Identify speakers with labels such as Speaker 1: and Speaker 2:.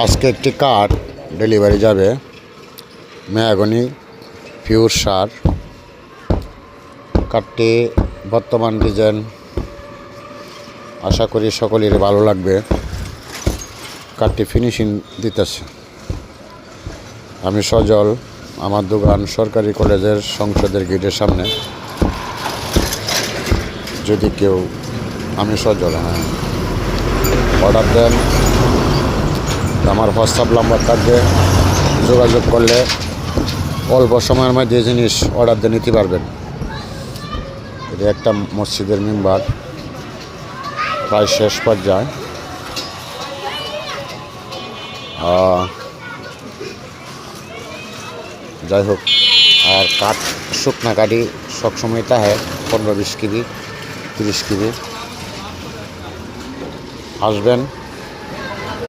Speaker 1: আজকে একটি কাঠ ডেলিভারি যাবে মেহগনি পিওর সার। কাঠটি বর্তমান ডিজাইন, আশা করি সকলেরই ভালো লাগবে। কাঠটি ফিনিশিং দিতেছে। আমি সজল, আমার দোকান সরকারি কলেজের সংসদের গেটের সামনে। যদি কেউ আমি সজল অর্ডার দেন, আমার হোয়াটসঅ্যাপ নাম্বার থাকবে, যোগাযোগ করলে অল্প সময়ের মধ্যে জিনিস অর্ডার দিয়ে নিতে পারবেন। এটা একটা মসজিদের মেম্বার, প্রায় শেষ পর্যায়ে। যাই হোক, আর কাঠ শুকনা কাঠি সবসময় তাহে 15-20 কেজি 30 কেজি। আসবেন।